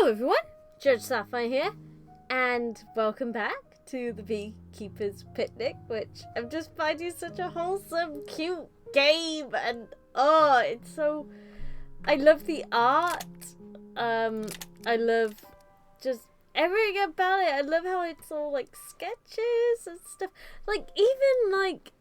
Hello everyone, Judge Sapphire here, and welcome back to the Beekeeper's Picnic, which I'm just finding such a wholesome, cute game, and oh, it's so... I love the art, I love just everything about it. I love how it's all like sketches and stuff, like even like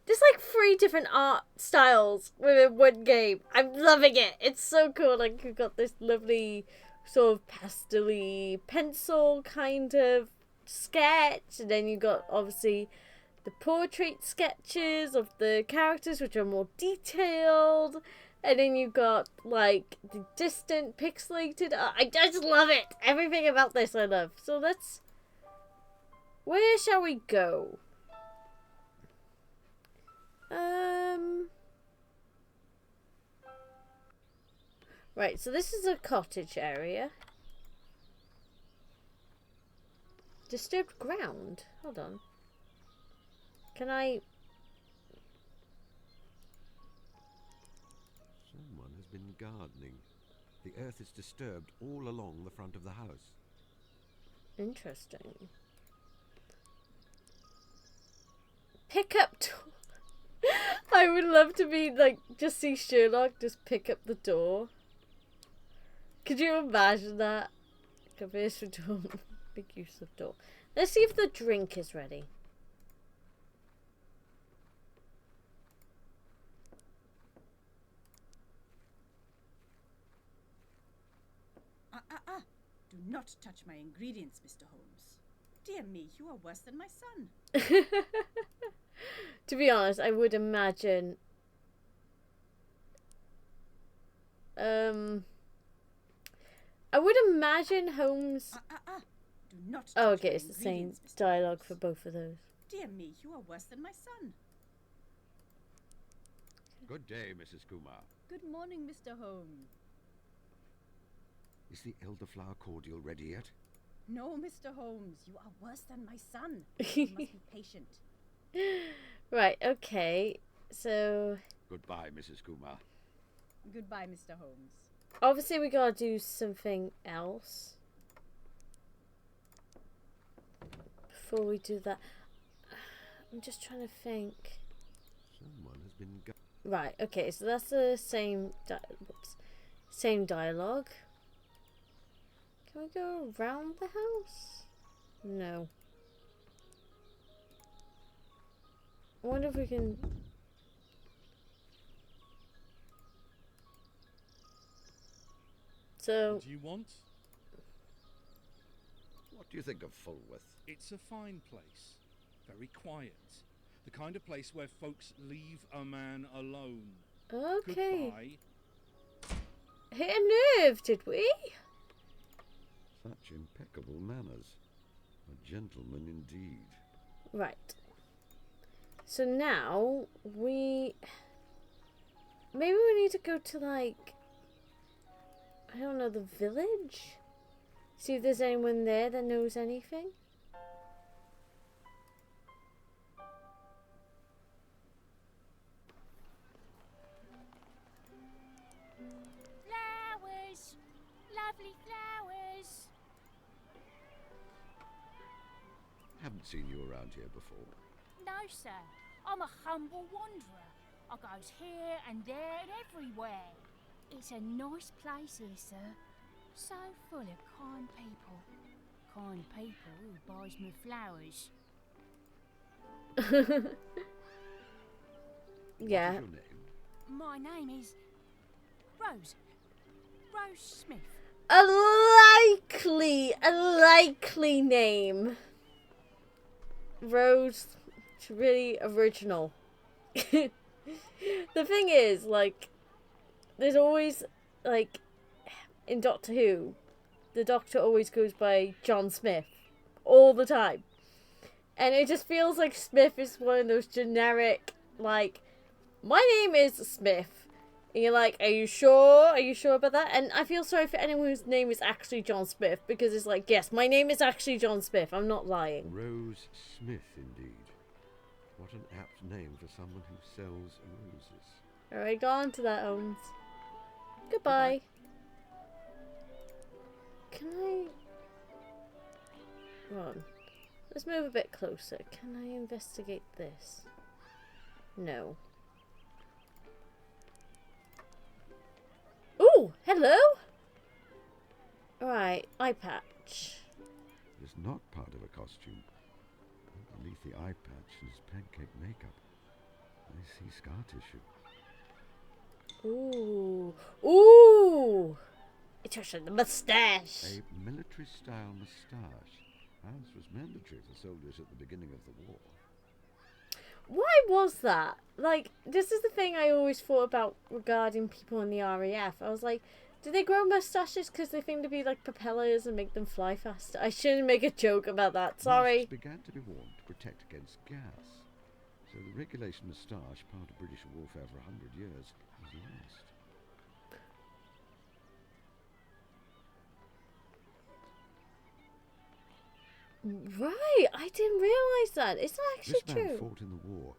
there's like 3 different art styles within one game. I'm loving it. It's so cool. Like you've got this lovely sort of pastel-y pencil kind of sketch, and then you got obviously the portrait sketches of the characters, which are more detailed, and then you got like the distant pixelated art. I just love it. Everything about this I love. So where shall we go? Right, so this is a cottage area. Disturbed ground. Hold on. Can I... Someone has been gardening. The earth is disturbed all along the front of the house. Interesting. Pick up door. I would love to be like, just see Sherlock just pick up the door. Could you imagine that? Converse door. Big use of door. Let's see if the drink is ready. Do not touch my ingredients, Mr. Holmes. Dear me, you are worse than my son. To be honest, I would imagine... I would imagine Holmes... Do not touch oh, okay, my it's the same ingredients, Mr. dialogue Holmes. for both of those. Dear me, you are worse than my son. Good day, Mrs. Kumar. Good morning, Mr. Holmes. Is the elderflower cordial ready yet? No, Mr. Holmes, you are worse than my son. You must be patient. Right, okay. So... Goodbye, Mrs. Kumar. Goodbye, Mr. Holmes. obviously we gotta do something else before we do that. I'm just trying to think. Someone has been... Right, okay, so that's the same same dialogue. Can we go around the house? No. I wonder if we can... So... What do you want? What do you think of Fulworth? It's a fine place. Very quiet. The kind of place where folks leave a man alone. Okay. Goodbye. Hit a nerve, did we? Such impeccable manners. A gentleman indeed. Right. So now we... maybe we need to go to, like... I don't know, the village? See if there's anyone there that knows anything? Flowers! Lovely flowers! Haven't seen you around here before. No, sir. I'm a humble wanderer. I goes here and there and everywhere. It's a nice place here, sir. So full of kind people. Kind people who buys me flowers. Yeah. What is your name? My name is... Rose. Rose Smith. A likely name. Rose. It's really original. The thing is, like, there's always, like, in Doctor Who, the Doctor always goes by John Smith. All the time. And it just feels like Smith is one of those generic, like, my name is Smith. And you're like, are you sure? Are you sure about that? And I feel sorry for anyone whose name is actually John Smith, because it's like, yes, my name is actually John Smith. I'm not lying. Rose Smith, indeed. What an apt name for someone who sells roses. Alright, go on to that, Holmes. Goodbye. Can Come on. Let's move a bit closer. Can I investigate this? No. Ooh, hello! Alright, eye patch. It's not part of a costume. Underneath the eye patch is pancake makeup. I see scar tissue. Ooh. Ooh! It's just the mustache. A military-style moustache, as was mandatory for soldiers at the beginning of the war. Why was that? Like, this is the thing I always thought about regarding people in the RAF. I was like, do they grow mustaches because they think to be like propellers and make them fly faster? I shouldn't make a joke about that. Sorry. Masks began to be worn to protect against gas. So the regulation moustache, part of British warfare for 100 years, was lost. Right, I didn't realise that. Is that actually This man true? fought in the war,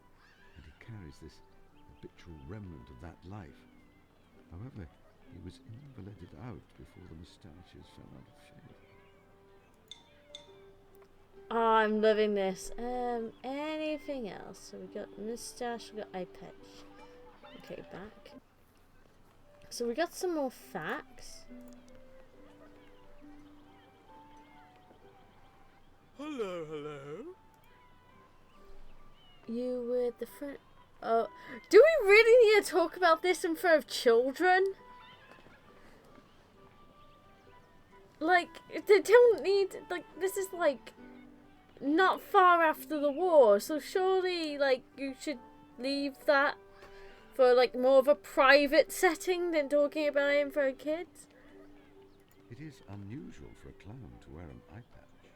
and he carries this habitual remnant of that life. However, he was invalided out before the moustaches fell out of shape. Oh, I'm loving this. Anything else? So we got moustache, we got eye patch. Okay, back. So we got some more facts. Hello, hello. You were the front. Oh, do we really need to talk about this in front of children? Like, they don't need. Like, this is like not far after the war, so surely, like, you should leave that for like more of a private setting than talking about it in front of kids. It is unusual for a clown to wear an eye patch.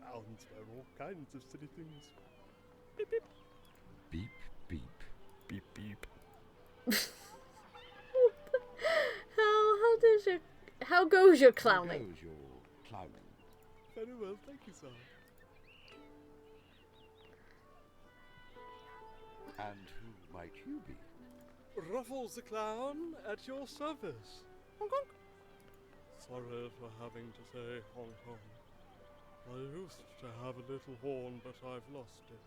Clowns wear all kinds of silly things. Beep, beep. Beep, beep. Beep, beep. How goes your How clowning? goes your clowning? Very well, thank you, sir. And who might you be? Ruffles the clown at your service. Honk honk. Sorry for having to say honk honk. I used to have a little horn, but I've lost it.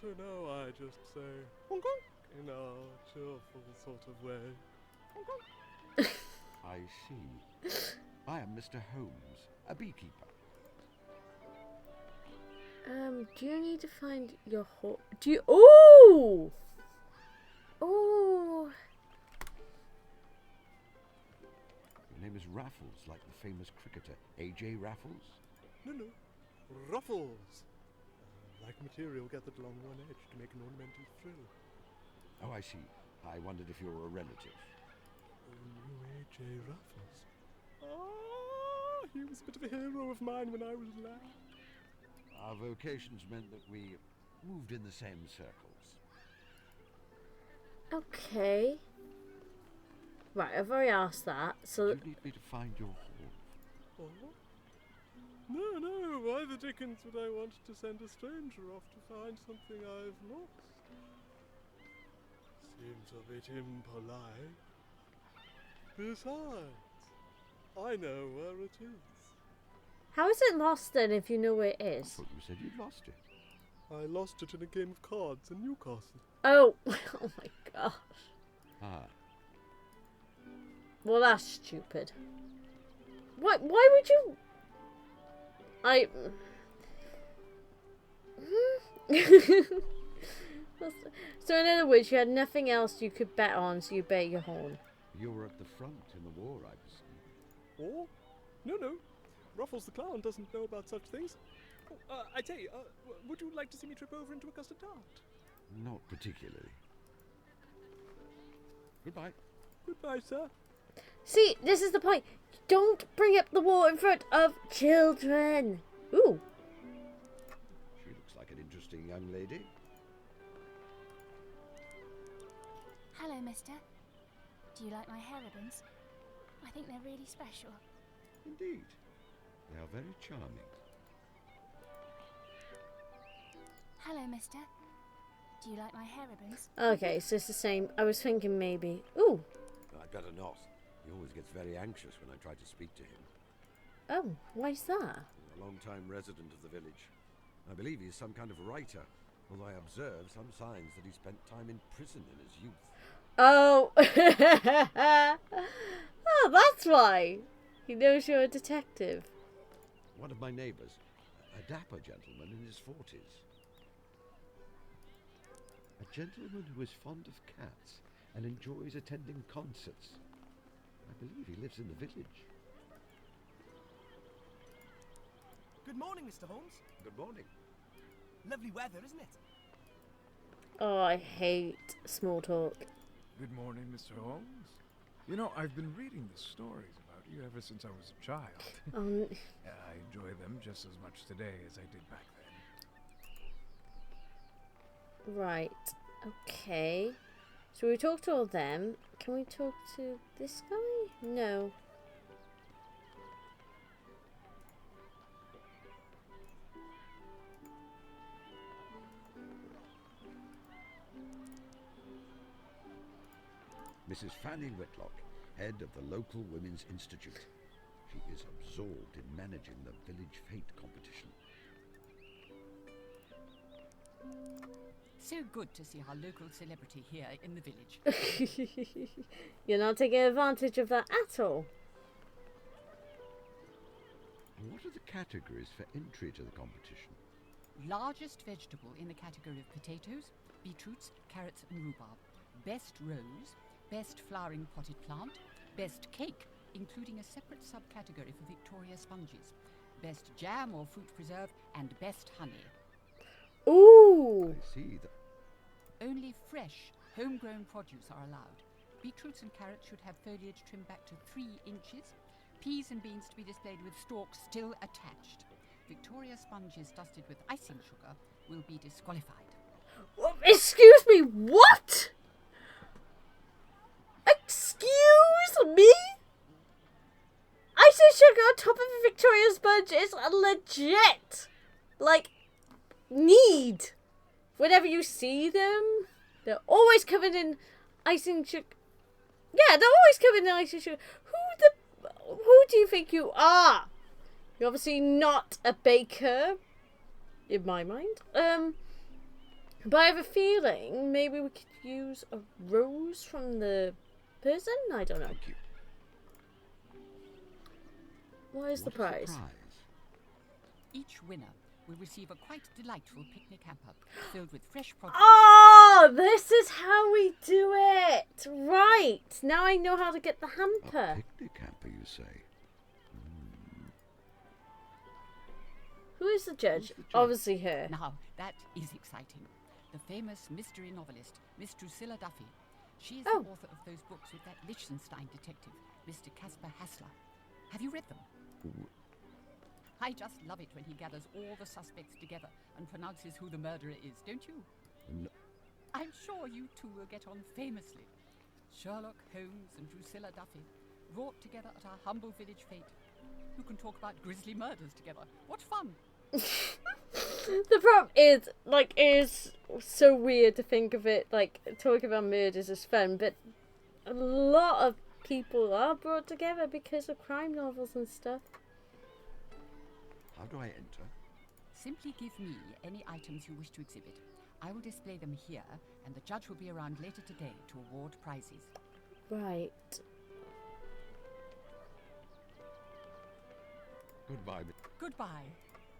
So now I just say honk honk in a cheerful sort of way. Honk honk. I see. I am Mr. Holmes, a beekeeper. Do you need to find your horse? Do you? Ooh! Ooh! Your name is Raffles, like the famous cricketer A.J. Raffles? No, no. Ruffles. Like material gathered along one edge to make an ornamental frill. Oh, I see. I wondered if you were a relative. Oh, A.J. Ruffles. Ah, he was a bit of a hero of mine when I was a lad. Our vocations meant that we moved in the same circles. Okay. Right, I've already asked that. So You need me to find your horn. Oh? No, no, why the dickens would I want to send a stranger off to find something I've lost? Seems a bit impolite. Besides, I know where it is. how is it lost then if you know where it I is? thought you said you'd lost it. I lost it in a game of cards in Newcastle. Oh, oh my gosh. Ah, Well, that's stupid. What? Why would you? So in other words, you had nothing else you could bet on, so you bet your horn. you were at the front in the war, I perceive. Or? No, no. Ruffles the clown doesn't know about such things. Oh, I tell you, would you like to see me trip over into a custard tart? Not particularly. Goodbye. Goodbye, sir. See, this is the point. Don't bring up the war in front of children. Ooh. She looks like an interesting young lady. Hello, mister. Do you like my hair ribbons? I think they're really special. Indeed. They are very charming. Hello, mister. Do you like my hair ribbons? Okay, so it's the same. I was thinking maybe. Ooh. I'd better not. He always gets very anxious when I try to speak to him. Oh, why's that? A long-time resident of the village. I believe he's some kind of writer, although I observe some signs that he spent time in prison in his youth. Oh. Oh, that's why. He knows you're a detective. One of my neighbours, a dapper gentleman in his 40s. A gentleman who is fond of cats and enjoys attending concerts. I believe he lives in the village. Good morning, Mr. Holmes. Good morning. Lovely weather, isn't it? Oh, I hate small talk. Good morning, Mr. Holmes. You know, I've been reading the stories about you ever since I was a child. I enjoy them just as much today as I did back then. Right. Okay. So we talked to all of them. Can we talk to this guy? No. Mrs. Fanny Whitlock, head of the local Women's Institute. She is absorbed in managing the village fete competition. So good to see our local celebrity here in the village. You're not taking advantage of that at all. What are the categories for entry to the competition? Largest vegetable in the category of potatoes, beetroots, carrots and rhubarb. Best rose, best flowering potted plant, best cake, including a separate subcategory for Victoria sponges, best jam or fruit preserve, and best honey. Ooh! I see that. Only fresh, homegrown produce are allowed. Beetroots and carrots should have foliage trimmed back to 3 inches. Peas and beans to be displayed with stalks still attached. Victoria sponges dusted with icing sugar will be disqualified. Excuse me, what? Excuse me? Icing sugar on top of a Victoria sponge is a legit, need. Whenever you see them, they're always covered in icing sugar. Yeah, they're always covered in icing sugar. Who do you think you are? You're obviously not a baker, in my mind. But I have a feeling maybe we could use a rose from the person? I don't know. Thank you. What is the prize? Each winner will receive a quite delightful picnic hamper filled with fresh produce. Oh, this is how we do it. Right. Now I know how to get the A hamper. picnic hamper, you say? Who is the judge? Who's the judge? Obviously her. Now, that is exciting. The famous mystery novelist, Miss Drusilla Duffy. She is Oh. the author of those books with that Liechtenstein detective, Mr. Caspar Hassler. Have you read them? I just love it when he gathers all the suspects together and pronounces who the murderer is, don't you? No. I'm sure you two will get on famously. Sherlock Holmes and Drusilla Duffy, brought together at our humble village fete. Who can talk about grisly murders together? What fun! The problem is, it is so weird to think of it, talking about murders is fun, but a lot of people are brought together because of crime novels and stuff. How do I enter? Simply give me any items you wish to exhibit. I will display them here, and the judge will be around later today to award prizes. Right. Goodbye. Goodbye.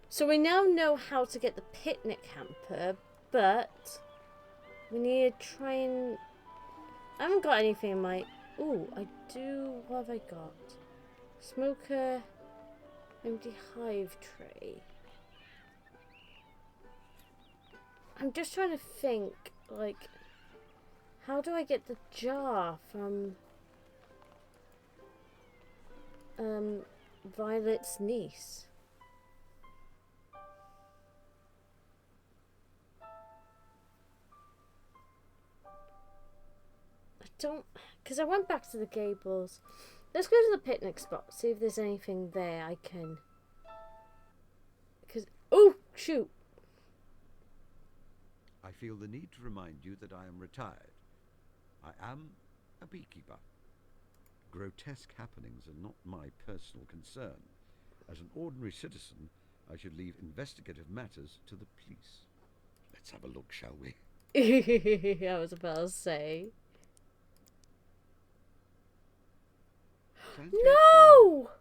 So we now know how to get the picnic hamper, but we need to try and... I haven't got anything in my... Ooh, I do... What have I got? Smoker... Empty hive tray. I'm just trying to think, how do I get the jar from Violet's niece? I don't, because I went back to the Gables. Let's go to the picnic spot, see if there's anything there I can... Because... Oh, shoot! I feel the need to remind you that I am retired. I am a beekeeper. Grotesque happenings are not my personal concern. As an ordinary citizen, I should leave investigative matters to the police. Let's have a look, shall we? I was about to say. Sanjay No! Khan,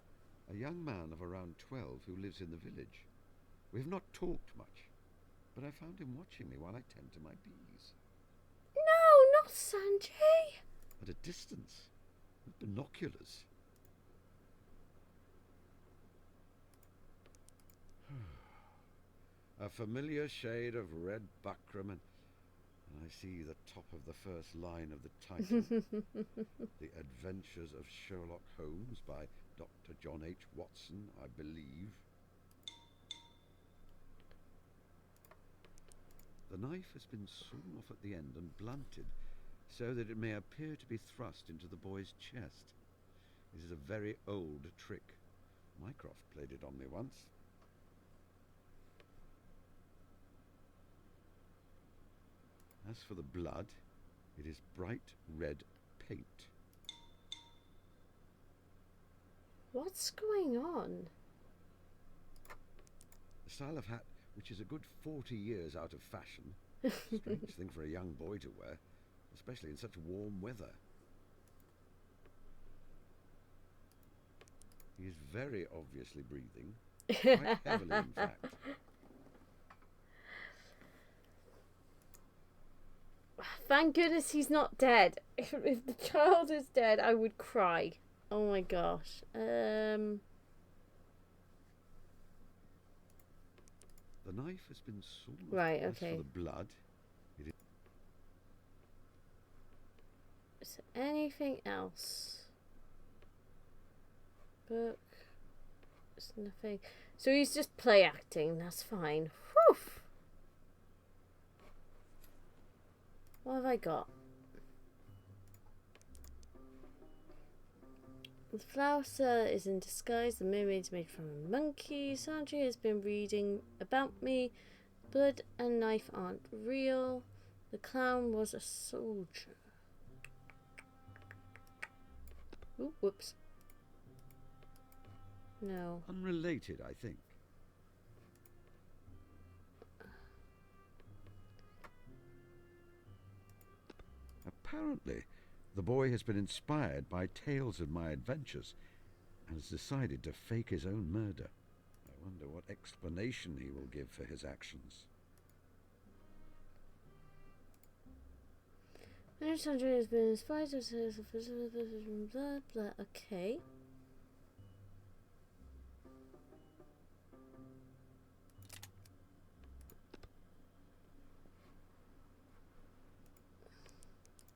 a young man of around 12 who lives in the village. We have not talked much, but I found him watching me while I tend to my bees. No, not Sanjay. At a distance, with binoculars. A familiar shade of red buckram, and I see the top of the first line of the title. The Adventures of Sherlock Holmes by Dr. John H. Watson, I believe. The knife has been sawn off at the end and blunted, so that it may appear to be thrust into the boy's chest. This is a very old trick. Mycroft played it on me once. As for the blood, it is bright red paint. What's going on? A style of hat which is a good 40 years out of fashion. Strange thing for a young boy to wear, especially in such warm weather. He is very obviously breathing, quite heavily in fact. Thank goodness he's not dead. If the child is dead, I would cry. Oh my gosh. The knife has been sawn off. Right, As okay. for the blood, it is... Is there anything else? Book. There's nothing. So he's just play acting. That's fine. Whew. What have I got? The flower seller is in disguise. The mermaid's made from a monkey. Sanjay has been reading about me. Blood and knife aren't real. The clown was a soldier. Ooh, whoops. No. unrelated, I think. Apparently, the boy has been inspired by tales of my adventures and has decided to fake his own murder. I wonder what explanation he will give for his actions. Sanjay has been inspired to blah blah. Okay.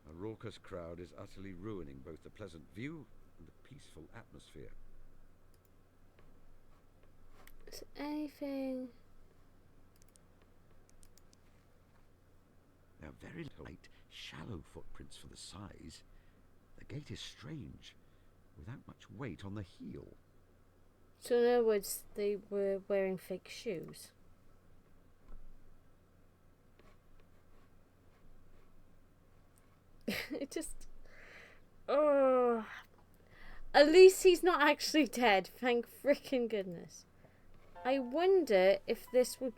A raucous crowd is utterly ruining both the pleasant view and the peaceful atmosphere. Is there anything? They are very light, shallow footprints for the size. The gait is strange, without much weight on the heel. So in other words, they were wearing fake shoes. It just... Oh. At least he's not actually dead. Thank frickin' goodness. I wonder if this would...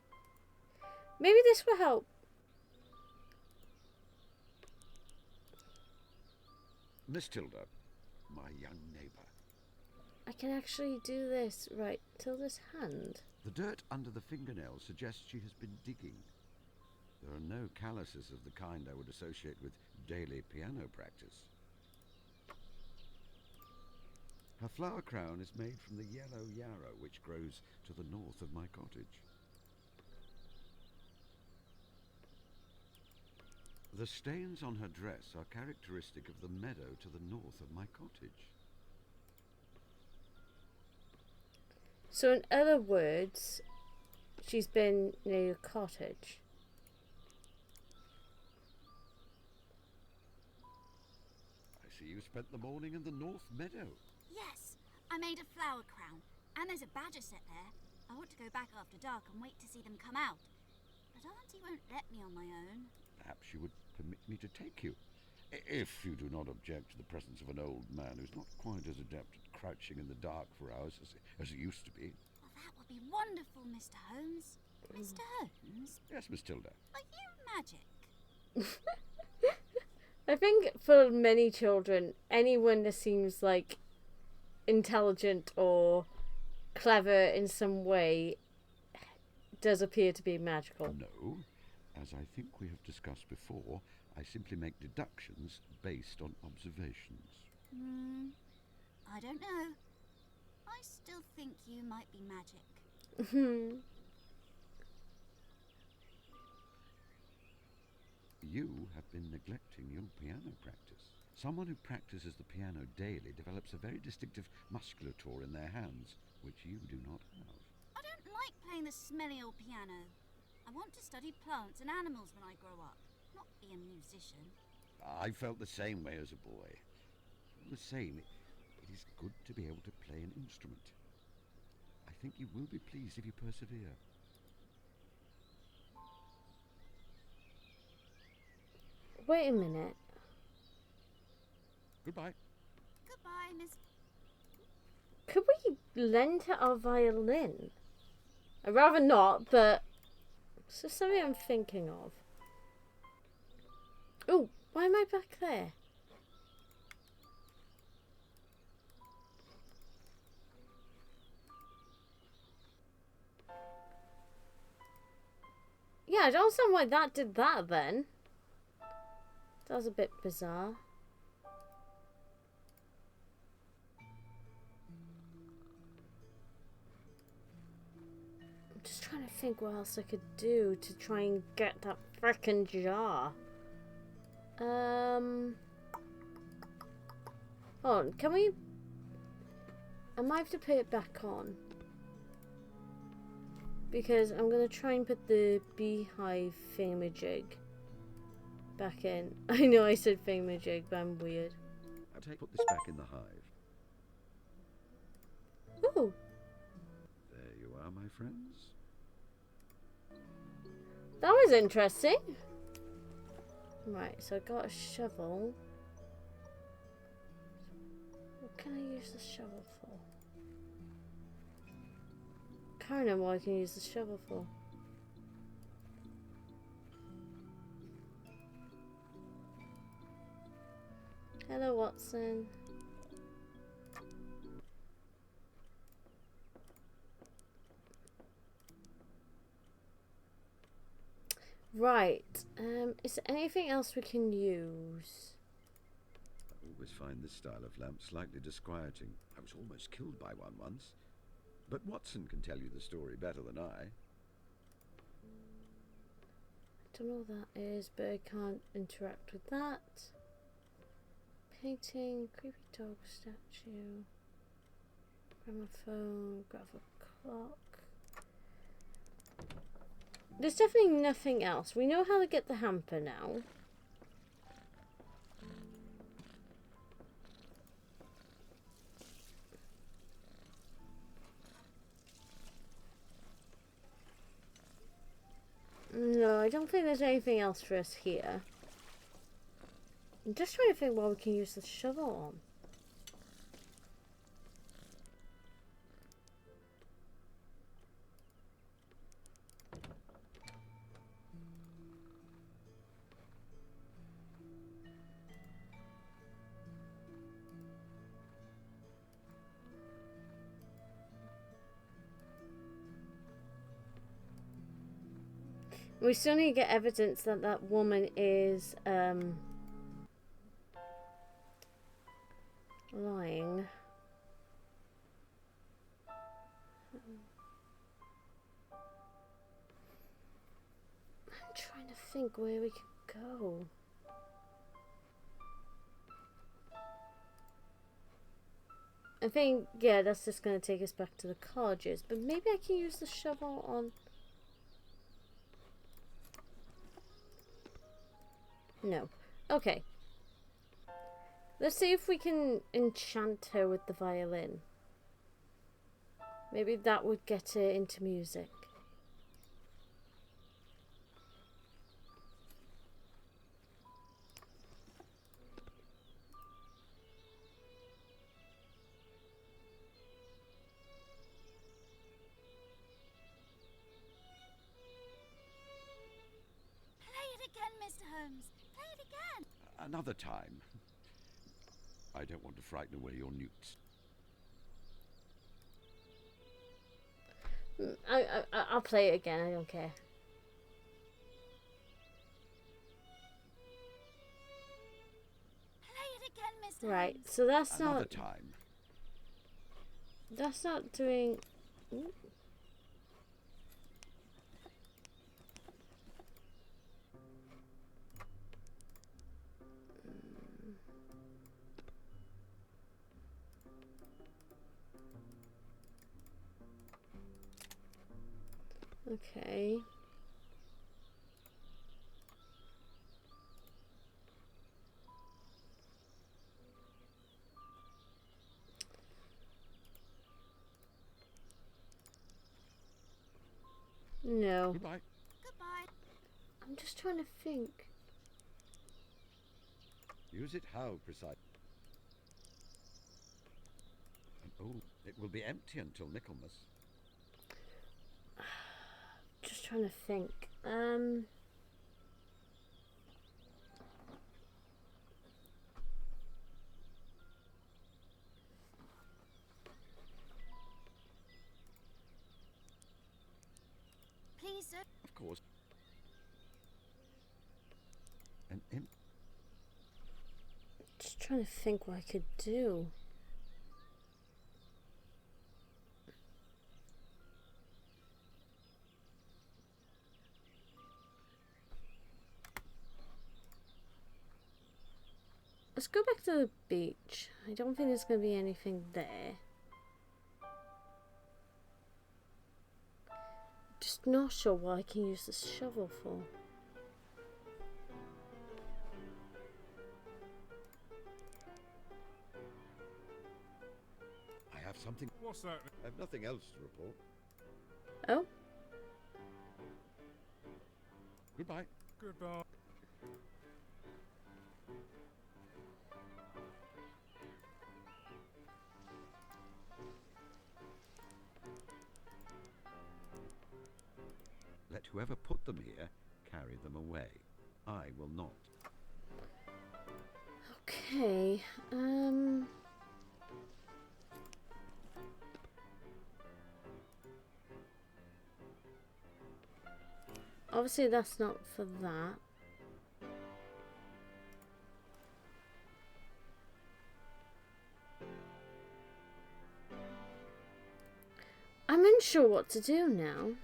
Maybe this will help. Miss Tilda, my young neighbour. I can actually do this. Right, Tilda's hand. The dirt under the fingernails suggests she has been digging. There are no calluses of the kind I would associate with daily piano practice. Her flower crown is made from the yellow yarrow which grows to the north of my cottage. The stains on her dress are characteristic of the meadow to the north of my cottage. So in other words, she's been near your cottage. I see you spent the morning in the north meadow. Yes, I made a flower crown, and there's a badger set there. I want to go back after dark and wait to see them come out. But Auntie won't let me on my own. Perhaps you would permit me to take you. If you do not object to the presence of an old man who's not quite as adept at crouching in the dark for hours as he used to be. Well, that would be wonderful, Mr. Holmes. Mr. Holmes? Yes, Miss Tilda. Are you magic? I think for many children, anyone that seems like intelligent or clever in some way does appear to be magical. No. As I think we have discussed before, I simply make deductions based on observations. I don't know. I still think you might be magic. You have been neglecting your piano practice. Someone who practices the piano daily develops a very distinctive musculature in their hands, which you do not have. I don't like playing the smelly old piano. I want to study plants and animals when I grow up, not be a musician. I felt the same way as a boy. All the same, it is good to be able to play an instrument. I think you will be pleased if you persevere. Wait a minute. Goodbye. Goodbye, Miss... Could we lend her our violin? I'd rather not, but it's just something I'm thinking of. Oh, why am I back there? Yeah, I don't understand why that did that then. That was a bit bizarre. I'm just trying to think what else I could do to try and get that frickin' jar. Hold on, can we... I might have to put it back on. Because I'm going to try and put the beehive thingamajig back in. I know I said thingamajig, but I'm weird. I'll put this back in the hive. Ooh. There you are, my friends. That was interesting. Right, so I got a shovel. What can I use the shovel for? Can't remember what I can use the shovel for. Hello, Watson. Right. Is there anything else we can use? I always find this style of lamp slightly disquieting. I was almost killed by one once. But Watson can tell you the story better than I. Don't know what that is, but I can't interact with that. Painting, creepy dog statue, gramophone, graphic clock. There's definitely nothing else. We know how to get the hamper now. No, I don't think there's anything else for us here. I'm just trying to think what we can use the shovel on. We still need to get evidence that that woman is lying. I'm trying to think where we can go. I think, yeah, that's just going to take us back to the colleges. But maybe I can use the shovel on... No. Okay. Let's see if we can enchant her with the violin. Maybe that would get her into music. Holmes. Play it again. Another time. I don't want to frighten away your newts. I'll play it again. I don't care. Play it again, Mr. Right. Holmes. So that's Another not. time. That's not doing. Ooh. Okay. No. Goodbye. Goodbye. I'm just trying to think. Use it how precise? Oh, it will be empty until Michaelmas. Just trying to think. Please, sir. Of course. An imp. Just trying to think what I could do. Let's go back to the beach. I don't think there's going to be anything there. Just not sure what I can use this shovel for. I have something. What's that? I have nothing else to report. Oh? Goodbye. Goodbye. Let whoever put them here carry them away. I will not. Okay. Obviously that's not for that. I'm unsure what to do now.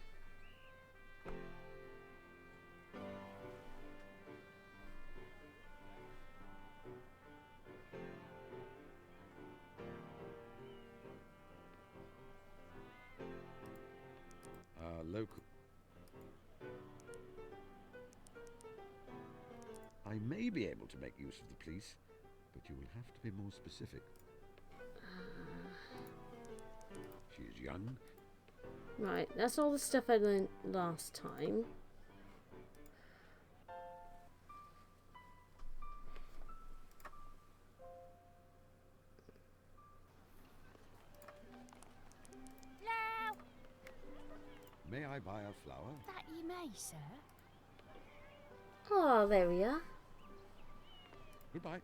Local. I may be able to make use of the police, but you will have to be more specific. She is young. Right, that's all the stuff I learned last time. Hello. May I buy a flower? That you may, sir. Oh, there we are. Goodbye.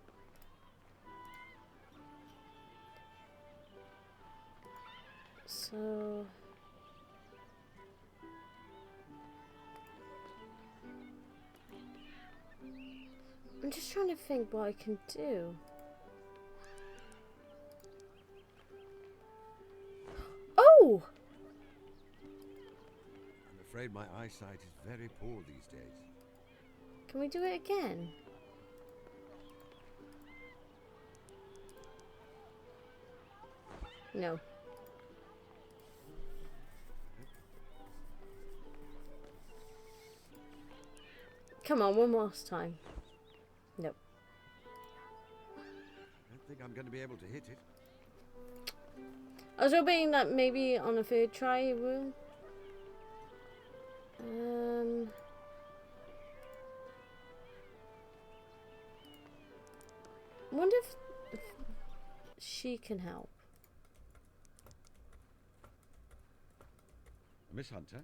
So... I'm just trying to think what I can do. Oh! I'm afraid my eyesight is very poor these days. Can we do it again? No. Come on, one last time. Nope. I don't think I'm going to be able to hit it. I was hoping that maybe on a third try it will. I wonder if she can help. Miss Hunter?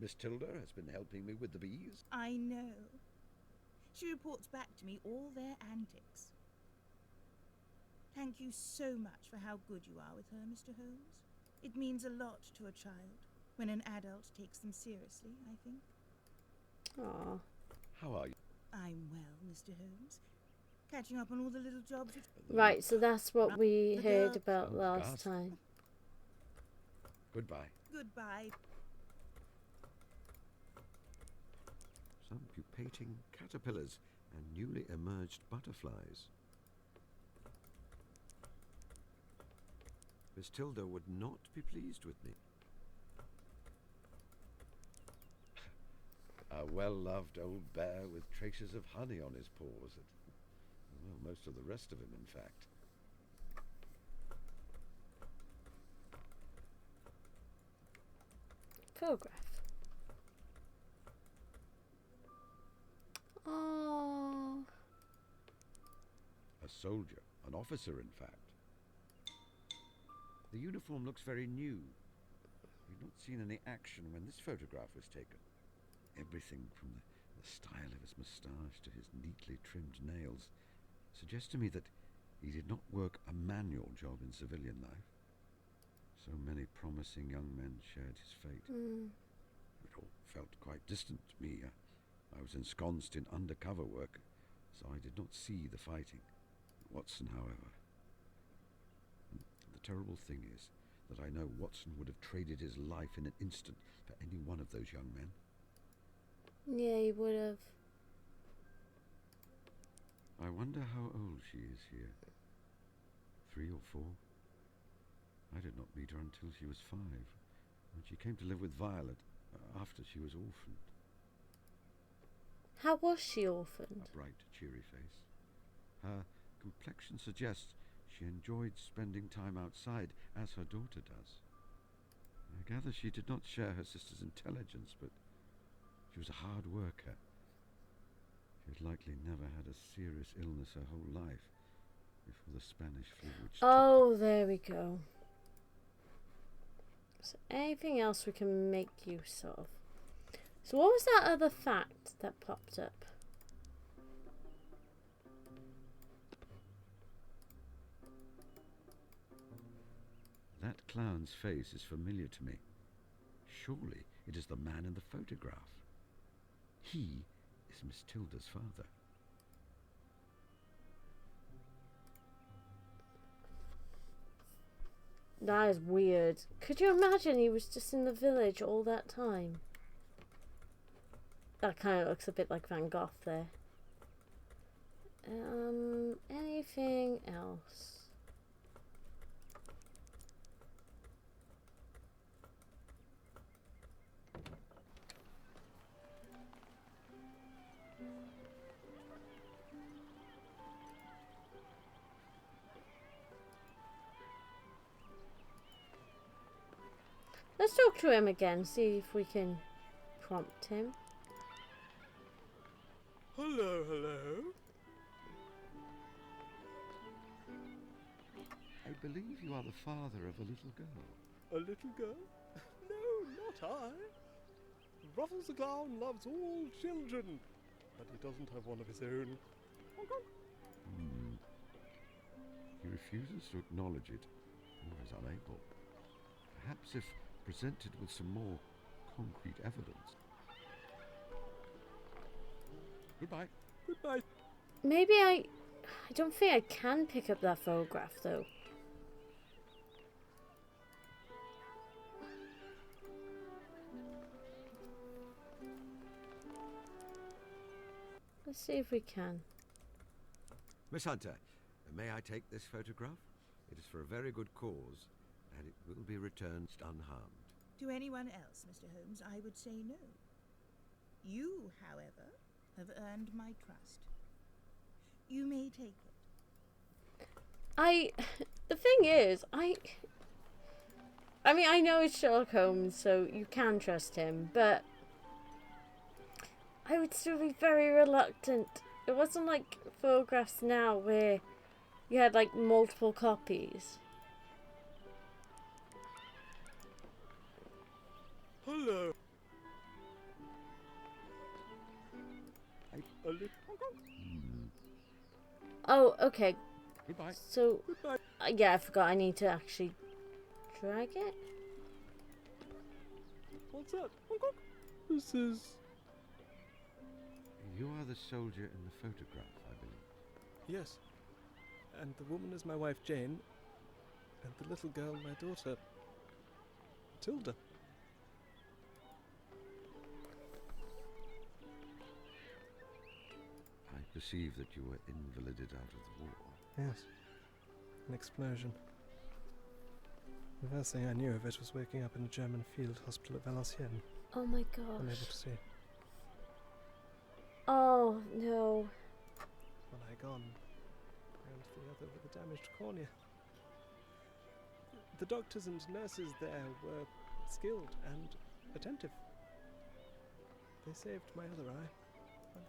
Miss Tilda has been helping me with the bees. I know. She reports back to me all their antics. Thank you so much for how good you are with her, Mr. Holmes. It means a lot to a child when an adult takes them seriously, I think. Aww. How are you? I'm well, Mr. Holmes. Catching up on all the little jobs. Right, so that's what we The heard girl- about Oh, last God. time. Goodbye. Goodbye. Some pupating caterpillars and newly emerged butterflies. Miss Tilda would not be pleased with me. A well-loved old bear with traces of honey on his paws. Well, most of the rest of him, in fact. Photograph. Oh. A soldier, an officer, in fact. The uniform looks very new. We've not seen any action when this photograph was taken. Everything from the style of his moustache to his neatly trimmed nails suggests to me that he did not work a manual job in civilian life. So many promising young men shared his fate. It all felt quite distant to me. I was ensconced in undercover work, so I did not see the fighting. Watson, however. The terrible thing is that I know Watson would have traded his life in an instant for any one of those young men. Yeah, he would have. I wonder how old she is here. 3 or 4? I did not meet her until she was 5, when she came to live with Violet after she was orphaned. How was she orphaned? A bright, cheery face. Her complexion suggests she enjoyed spending time outside, as her daughter does. I gather she did not share her sister's intelligence, but she was a hard worker. She had likely never had a serious illness her whole life before the Spanish flu, which Oh, there we go. So anything else we can make use of? So what was that other fact that popped up? That clown's face is familiar to me. Surely it is the man in the photograph. He is Miss Tilda's father. That is weird. Could you imagine he was just in the village all that time? That kind of looks a bit like Van Gogh there. Anything else? Let's talk to him again, see if we can prompt him. Hello, hello. I believe you are the father of a little girl. A little girl? No, not I. Ruffles the Clown loves all children, but he doesn't have one of his own. He refuses to acknowledge it, or is unable. Perhaps if presented with some more concrete evidence. Goodbye. Goodbye. Maybe I don't think I can pick up that photograph though. Let's see if we can. Miss Hunter, may I take this photograph? It is for a very good cause, and it will be returned unharmed. To anyone else, Mr. Holmes, I would say no. You, however, have earned my trust. You may take it. The thing is, I mean, I know it's Sherlock Holmes, so you can trust him, but I would still be very reluctant. It wasn't like photographs now where you had like multiple copies. Hello. a little... Oh, okay. Goodbye. So, Goodbye. yeah, I forgot I need to actually drag it. What's that? This is... You are the soldier in the photograph, I believe. Yes. And the woman is my wife, Jane. And the little girl, my daughter, Tilda. I perceive that you were invalided out of the war. Yes. An explosion. The first thing I knew of it was waking up in a German field hospital at Valenciennes. Oh my Unable gosh. to see. Oh, no. One eye gone. And the other with a damaged cornea. The doctors and nurses there were skilled and attentive. They saved my other eye.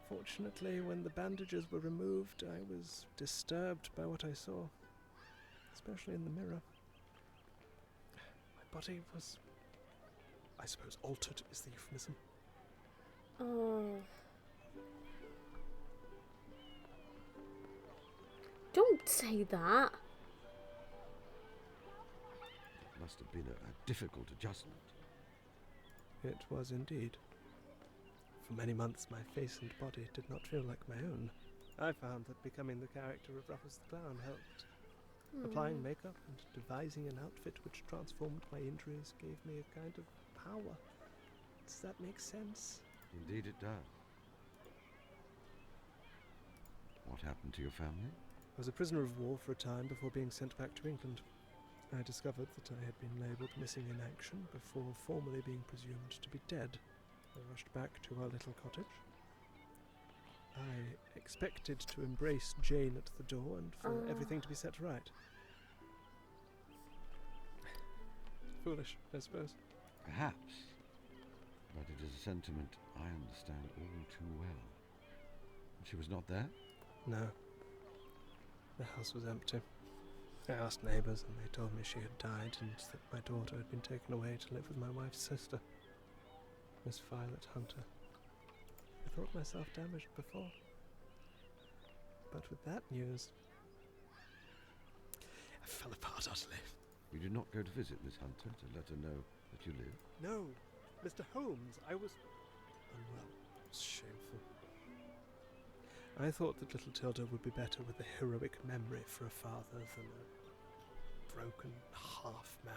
Unfortunately, when the bandages were removed, I was disturbed by what I saw, especially in the mirror. My body was, I suppose, altered is the euphemism. Oh. Don't say that. It must have been a difficult adjustment. It was indeed. For many months, my face and body did not feel like my own. I found that becoming the character of Ruffles the Clown helped. Applying makeup and devising an outfit which transformed my injuries gave me a kind of power. Does that make sense? Indeed it does. What happened to your family? I was a prisoner of war for a time before being sent back to England. I discovered that I had been labelled missing in action before formally being presumed to be dead. I rushed back to our little cottage. I expected to embrace Jane at the door and for everything to be set right. Foolish, I suppose. Perhaps. But it is a sentiment I understand all too well. She was not there? No. The house was empty. I asked neighbours and they told me she had died and that my daughter had been taken away to live with my wife's sister, Miss Violet Hunter. I thought myself damaged before. But with that news, I fell apart utterly. You did not go to visit Miss Hunter to let her know that you live? No, Mr. Holmes, I was unwell. It was shameful. I thought that little Tilda would be better with a heroic memory for a father than a broken half-man.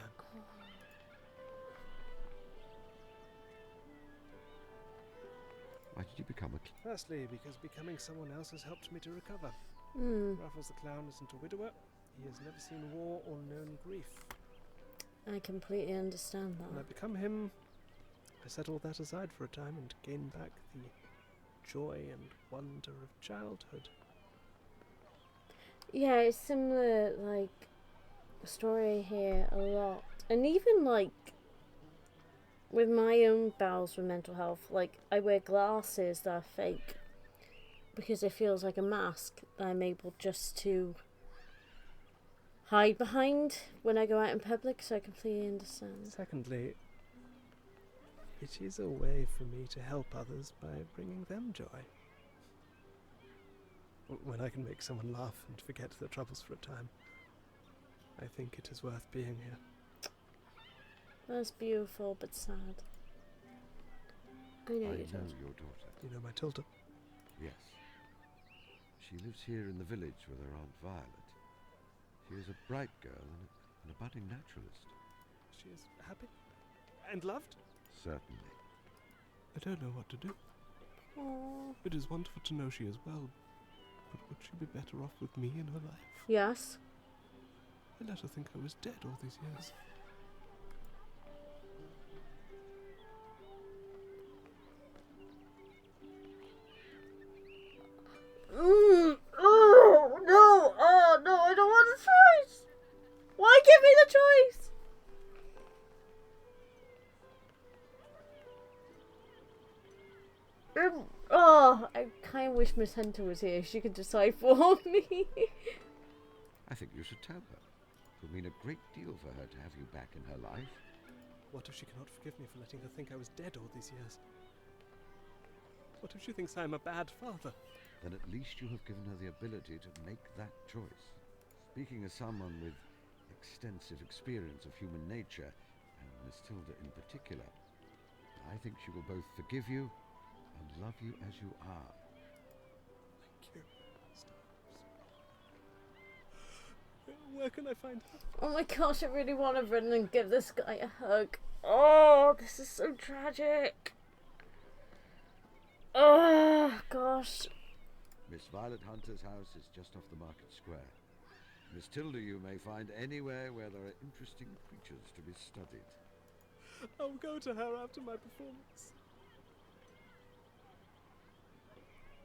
Why did you become a... Firstly, because becoming someone else has helped me to recover. Ruffles the Clown isn't a widower. He has never seen war or known grief. I completely understand When I that. become him, I set all that aside for a time and gain back the joy and wonder of childhood. Yeah, it's similar, like, story here a lot. And even, like, with my own battles with mental health, like, I wear glasses that are fake because it feels like a mask that I'm able just to hide behind when I go out in public, so I completely understand. Secondly, it is a way for me to help others by bringing them joy. When I can make someone laugh and forget their troubles for a time, I think it is worth being here. That's beautiful, but sad. I know I your know daughter. your daughter. You know my Tilda? Yes. She lives here in the village with her Aunt Violet. She is a bright girl and a budding naturalist. She is happy and loved? Certainly. I don't know what to do. Aww. It is wonderful to know she is well, but would she be better off with me in her life? Yes. I let her think I was dead all these years. Oh, no! Oh, no, I don't want the choice! Why give me the choice? Oh, I kind of wish Miss Hunter was here. She could decide for me. I think you should tell her. It would mean a great deal for her to have you back in her life. What if she cannot forgive me for letting her think I was dead all these years? What if she thinks I'm a bad father? Then at least you have given her the ability to make that choice. Speaking as someone with extensive experience of human nature, and Miss Tilda in particular, I think she will both forgive you and love you as you are. Thank you, Mr. Holmes. Where can I find her? Oh my gosh, I really want to run and give this guy a hug. Oh, this is so tragic. Oh, gosh. Miss Violet Hunter's house is just off the market square. Miss Tilda you may find anywhere where there are interesting creatures to be studied. I'll go to her after my performance.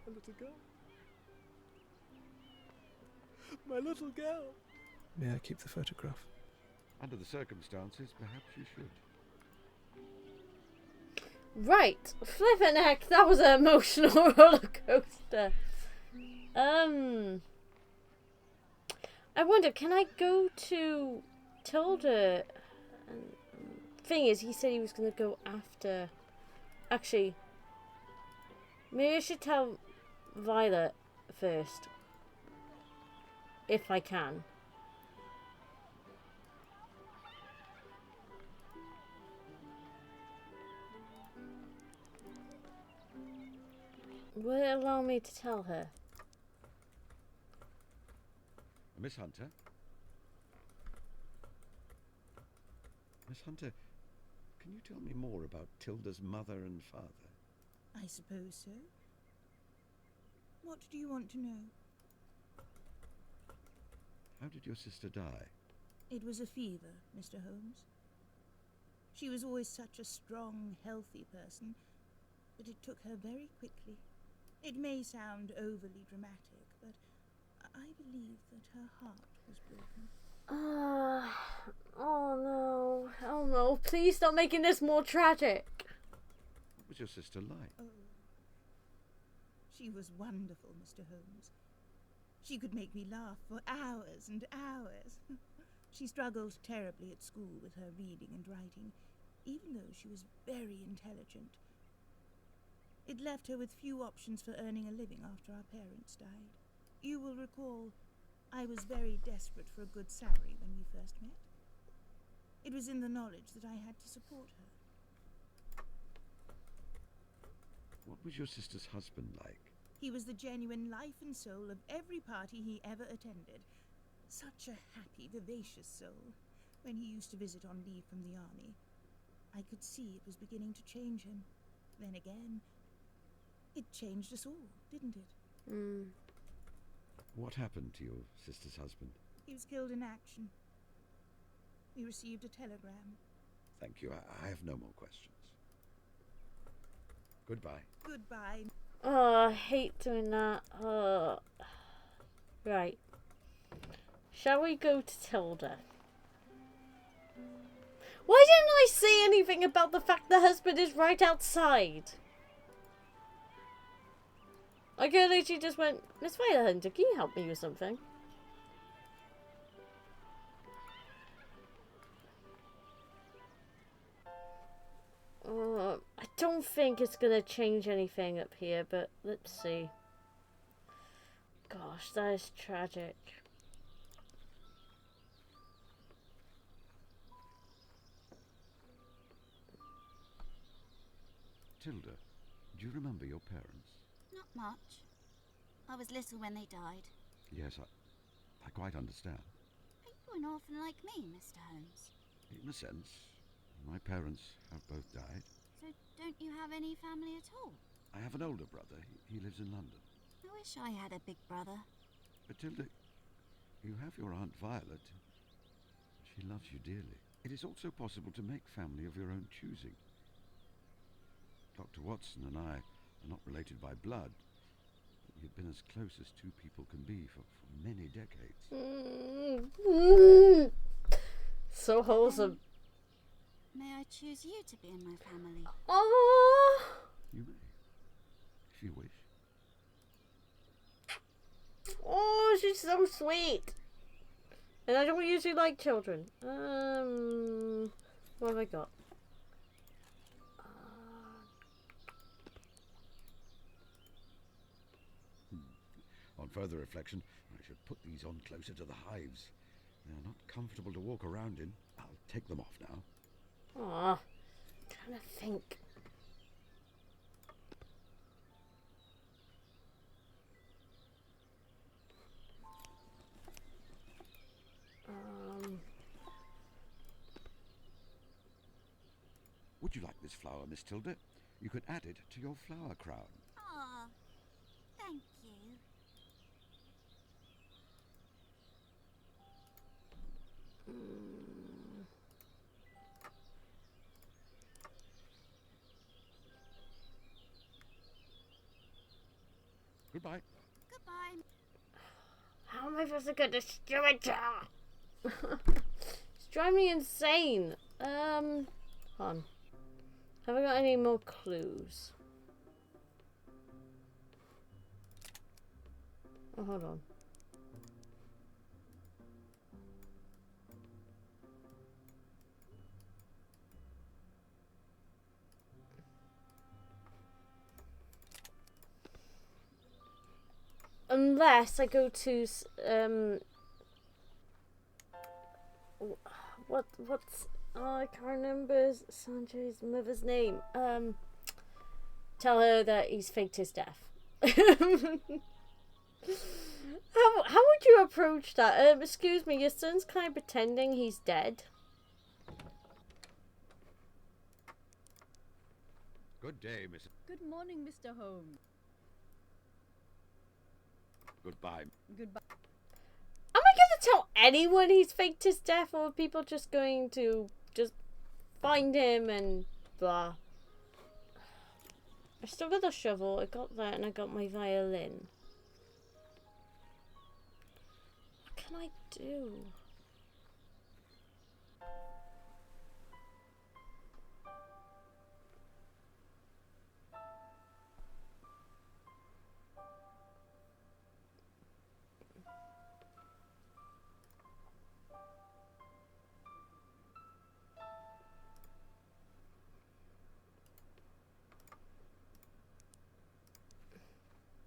A little girl. My little girl. May I keep the photograph? Under the circumstances, perhaps you should. Right, flippin' heck, that was an emotional roller coaster. I wonder, can I go to Tilda? Thing is, he said he was gonna go after. Actually, maybe I should tell Violet first, if I can. Will it allow me to tell her? Miss Hunter? Miss Hunter, can you tell me more about Tilda's mother and father? I suppose so. What do you want to know? How did your sister die? It was a fever, Mr. Holmes. She was always such a strong, healthy person, but it took her very quickly. It may sound overly dramatic, but I believe that her heart was broken. Oh no. Oh no. Please stop making this more tragic. What was your sister like? Oh. She was wonderful, Mr. Holmes. She could make me laugh for hours and hours. She struggled terribly at school with her reading and writing, even though she was very intelligent. It left her with few options for earning a living after our parents died. You will recall, I was very desperate for a good salary when we first met. It was in the knowledge that I had to support her. What was your sister's husband like? He was the genuine life and soul of every party he ever attended. Such a happy, vivacious soul. When he used to visit on leave from the army, I could see it was beginning to change him. Then again, it changed us all, didn't it? What happened to your sister's husband? He was killed in action. We received a telegram. Thank you. I have no more questions. Goodbye. Goodbye. Oh, I hate doing that. Oh. Right. Shall we go to Tilda? Why didn't I say anything about the fact the husband is right outside? I could literally just went, Miss Violet Hunter, can you help me with something? I don't think it's going to change anything up here, but let's see. Gosh, that is tragic. Tilda, do you remember your parents? Not much. I was little when they died. Yes, I quite understand. Are you an orphan like me, Mr. Holmes? In a sense, my parents have both died. So don't you have any family at all? I have an older brother. He lives in London. I wish I had a big brother. But Tilda, you have your Aunt Violet. She loves you dearly. It is also possible to make family of your own choosing. Dr. Watson and I are not related by blood, but we've been as close as two people can be for many decades. So wholesome. May I choose you to be in my family? Oh, You may, if you wish. oh, she's so sweet. And I don't usually like children. What have I got? On further reflection, I should put these on closer to the hives. They're not comfortable to walk around in. I'll take them off now. Aw, trying to think. Would you like this flower, Miss Tilda? You could add it to your flower crown. Ah, thank you. Goodbye. Goodbye. How am I supposed to get this stupid jar? It's driving me insane. Hold on. Have I got any more clues? Oh, hold on. Unless I go to what's I can't remember Sanjay's mother's name. Tell her that he's faked his death. How would you approach that? Excuse me, your son's kind of pretending he's dead. Good day, Miss. Good morning, Mr. Holmes. Goodbye. Goodbye. Am I going to tell anyone he's faked his death, or are people just going to just find him and blah? I still got the shovel, I got that, and I got my violin. What can I do?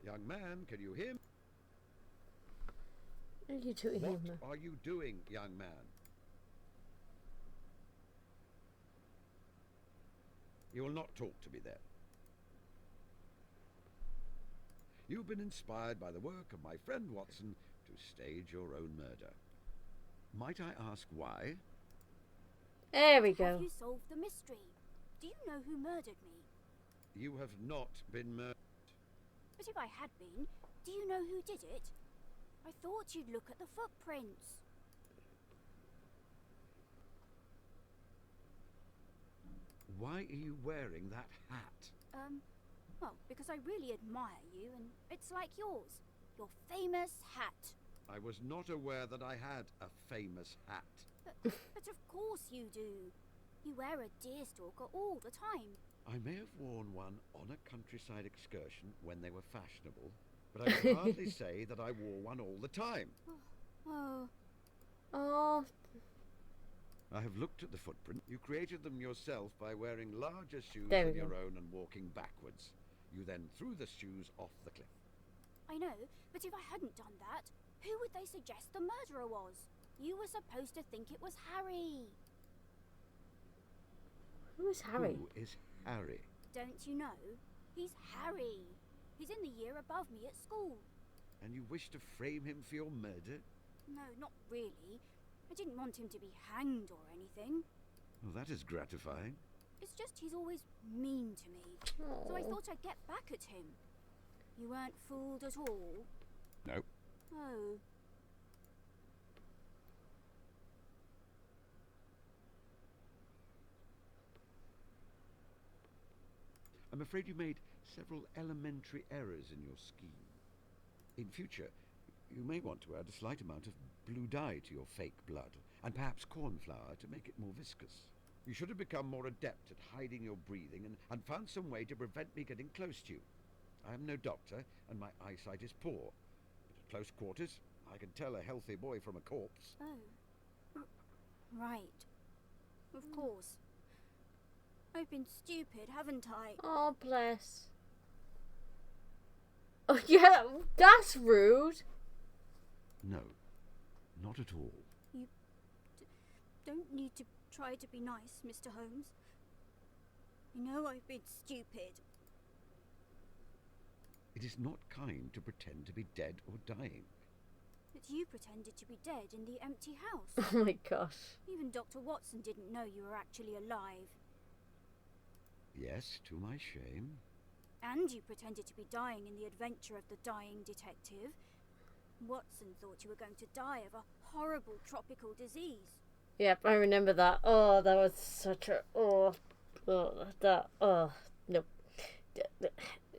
Young man, can you hear me? What are you doing here, man? What are you doing, young man? You will not talk to me then. You've been inspired by the work of my friend Watson to stage your own murder. Might I ask why? There we go. Have you solved the mystery? Do you know who murdered me? You have not been murdered. But if I had been, do you know who did it? I thought you'd look at the footprints. Why are you wearing that hat? Well, because I really admire you, and it's like yours. Your famous hat. I was not aware that I had a famous hat. But of course you do. You wear a deerstalker all the time. I may have worn one on a countryside excursion when they were fashionable, but I can hardly say that I wore one all the time. Oh. I have looked at the footprint. You created them yourself by wearing larger shoes There than we go. your own and walking backwards. You then threw the shoes off the cliff. I know, but if I hadn't done that, who would they suggest the murderer was? You were supposed to think it was Harry. Who is Harry? Who is Harry? Don't you know? He's Harry. He's in the year above me at school. And you wish to frame him for your murder? No, not really. I didn't want him to be hanged or anything. Well, that is gratifying. It's just he's always mean to me. So I Oh. thought I'd get back at him. You weren't fooled at all? No. Oh. I'm afraid you made several elementary errors in your scheme. In future, you may want to add a slight amount of blue dye to your fake blood, and perhaps cornflour to make it more viscous. You should have become more adept at hiding your breathing and found some way to prevent me getting close to you. I am no doctor, and my eyesight is poor, but at close quarters, I can tell a healthy boy from a corpse. Oh. Right. Of course. I've been stupid, haven't I? Oh, bless. Oh, yeah, that's rude. No, not at all. You don't need to try to be nice, Mr. Holmes. You know I've been stupid. It is not kind to pretend to be dead or dying. But you pretended to be dead in the empty house. Oh my gosh. Even Dr. Watson didn't know you were actually alive. Yes, to my shame. And you pretended to be dying in the adventure of the dying detective. Watson thought you were going to die of a horrible tropical disease. Yep, I remember that. Oh, that was such a... Oh, nope.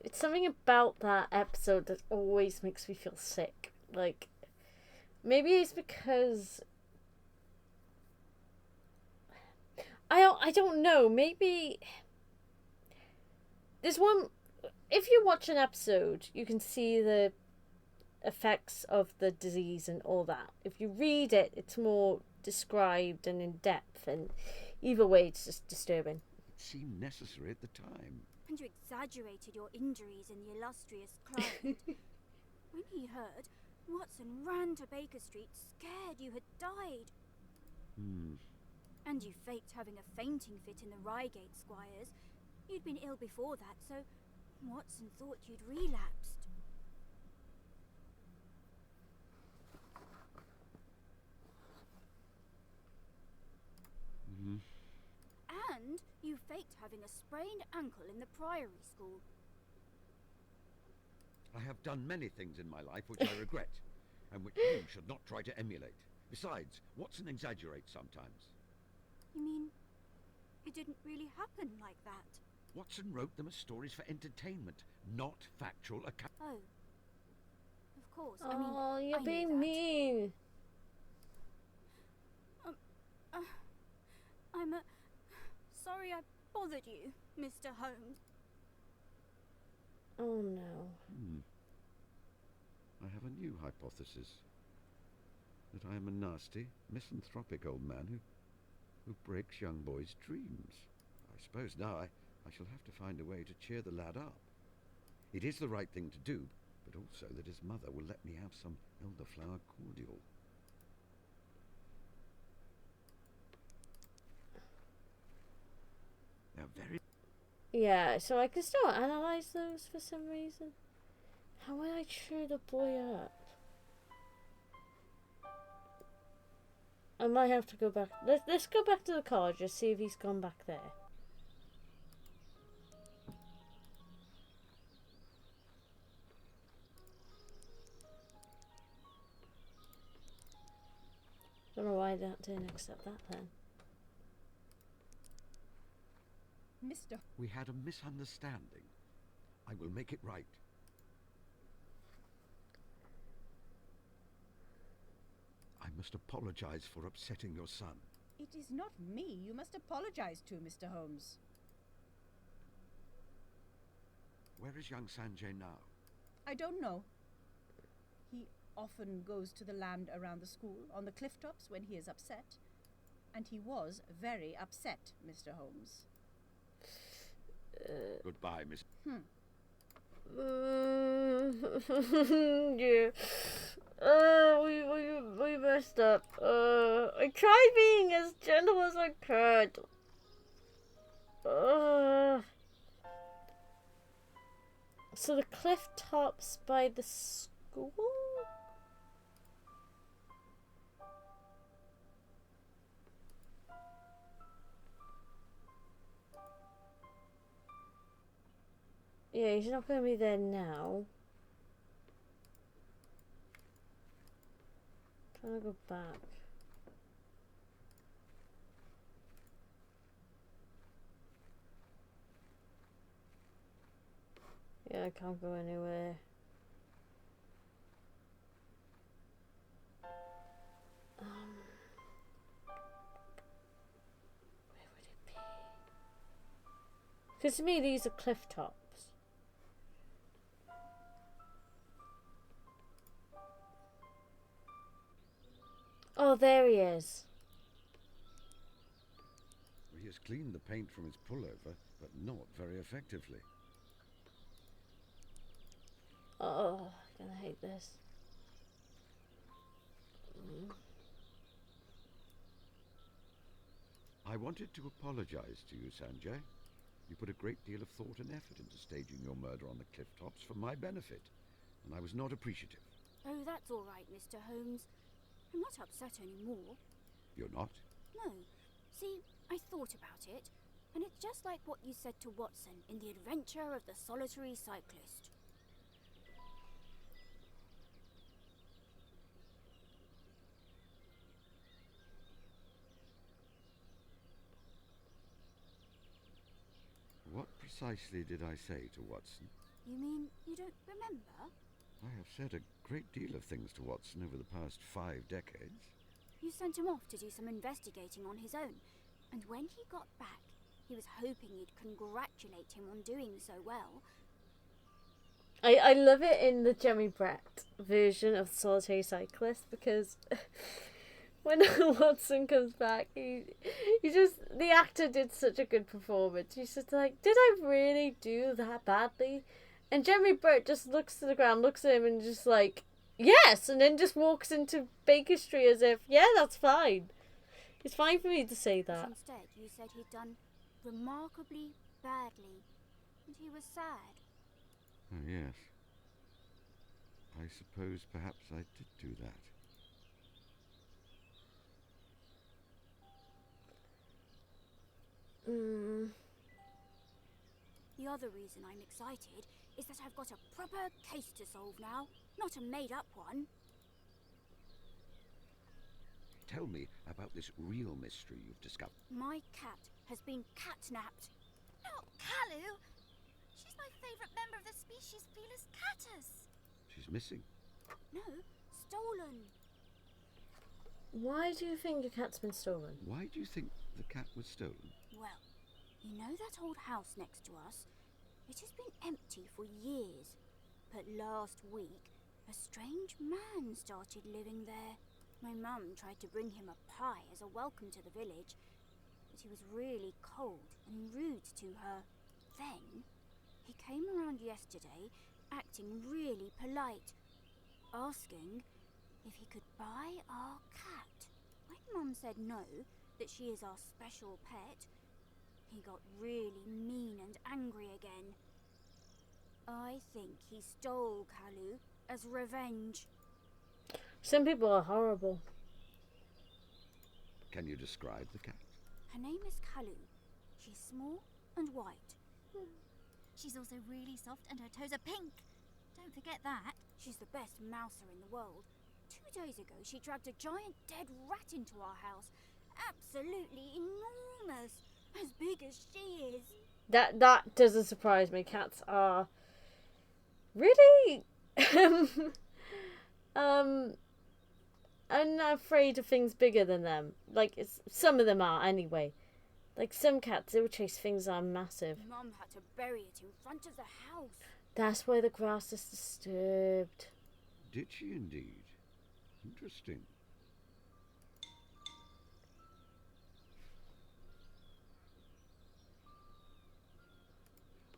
It's something about that episode that always makes me feel sick. Like, maybe it's because... I don't know. Maybe... There's one... If you watch an episode, you can see the effects of the disease and all that. If you read it, it's more described and in depth, and either way, it's just disturbing. It seemed necessary at the time. And you exaggerated your injuries in the illustrious client. When he heard, Watson ran to Baker Street, scared you had died. And you faked having a fainting fit in the Reigate Squires. You'd been ill before that, so Watson thought you'd relapsed. And you faked having a sprained ankle in the Priory School. I have done many things in my life which I regret, and which you should not try to emulate. Besides, Watson exaggerates sometimes. You mean it didn't really happen like that? Watson wrote them as stories for entertainment, not factual accounts. Oh. Of course, Oh, you're I knew being that. mean. I'm sorry I bothered you, Mr. Holmes. Oh no. I have a new hypothesis. That I am a nasty, misanthropic old man who breaks young boys' dreams. I suppose now I shall have to find a way to cheer the lad up. It is the right thing to do, but also that his mother will let me have some elderflower cordial. They're very... Yeah, so I can still analyze those for some reason. How would I cheer the boy up? I might have to go back. Let's go back to the college and see if he's gone back there. Don't know why I didn't accept that then. Mr. We had a misunderstanding. I will make it right. I must apologize for upsetting your son. It is not me you must apologize to, Mr. Holmes. Where is young Sanjay now? I don't know. He often goes to the land around the school on the cliff tops when he is upset. And he was very upset, Mr. Holmes. Goodbye, Miss... Yeah. We messed up. I tried being as gentle as I could. So the cliff tops by the school? Yeah, he's not going to be there now. Trying to go back. Yeah, I can't go anywhere. Where would it be? Because to me, these are cliff tops. Oh, there he is. He has cleaned the paint from his pullover, but not very effectively. Oh, I'm gonna hate this. I wanted to apologize to you, Sanjay. You put a great deal of thought and effort into staging your murder on the cliff tops for my benefit, and I was not appreciative. Oh, that's all right, Mr. Holmes. I'm not upset anymore. You're not? No. See, I thought about it, and it's just like what you said to Watson in The Adventure of the Solitary Cyclist. What precisely did I say to Watson? You mean you don't remember? I have said a great deal of things to Watson over the past 5 decades. You sent him off to do some investigating on his own, and when he got back, he was hoping you'd congratulate him on doing so well. I love it in the Jemmy Brett version of Solitary Cyclist because when Watson comes back, he just, the actor did such a good performance. He's just like, did I really do that badly? And Jeremy Brett just looks to the ground, looks at him and just like, yes! And then just walks into Baker Street as if, yeah, that's fine. It's fine for me to say that. But instead, you said he'd done remarkably badly, and he was sad. Oh, yes. I suppose perhaps I did do that. The other reason I'm excited is that I've got a proper case to solve now, not a made-up one. Tell me about this real mystery you've discovered. My cat has been catnapped. Not Kalu! She's my favourite member of the species Felis catus. She's missing. No, stolen. Why do you think your cat's been stolen? Why do you think the cat was stolen? Well, you know that old house next to us? It has been empty for years. But last week, a strange man started living there. My mum tried to bring him a pie as a welcome to the village, but he was really cold and rude to her. Then, he came around yesterday, acting really polite, asking if he could buy our cat. When Mum said no, that she is our special pet, he got really mean and angry again. I think he stole Kalu as revenge. Some people are horrible. Can you describe the cat? Her name is Kalu. She's small and white. She's also really soft and her toes are pink. Don't forget that. She's the best mouser in the world. 2 days ago, she dragged a giant dead rat into our house. Absolutely enormous. As big as she is. That doesn't surprise me. Cats are really unafraid of things bigger than them. Like, some of them are anyway. Like, some cats, they will chase things that are massive. Mum had to bury it in front of the house. That's why the grass is disturbed. Did she indeed? Interesting.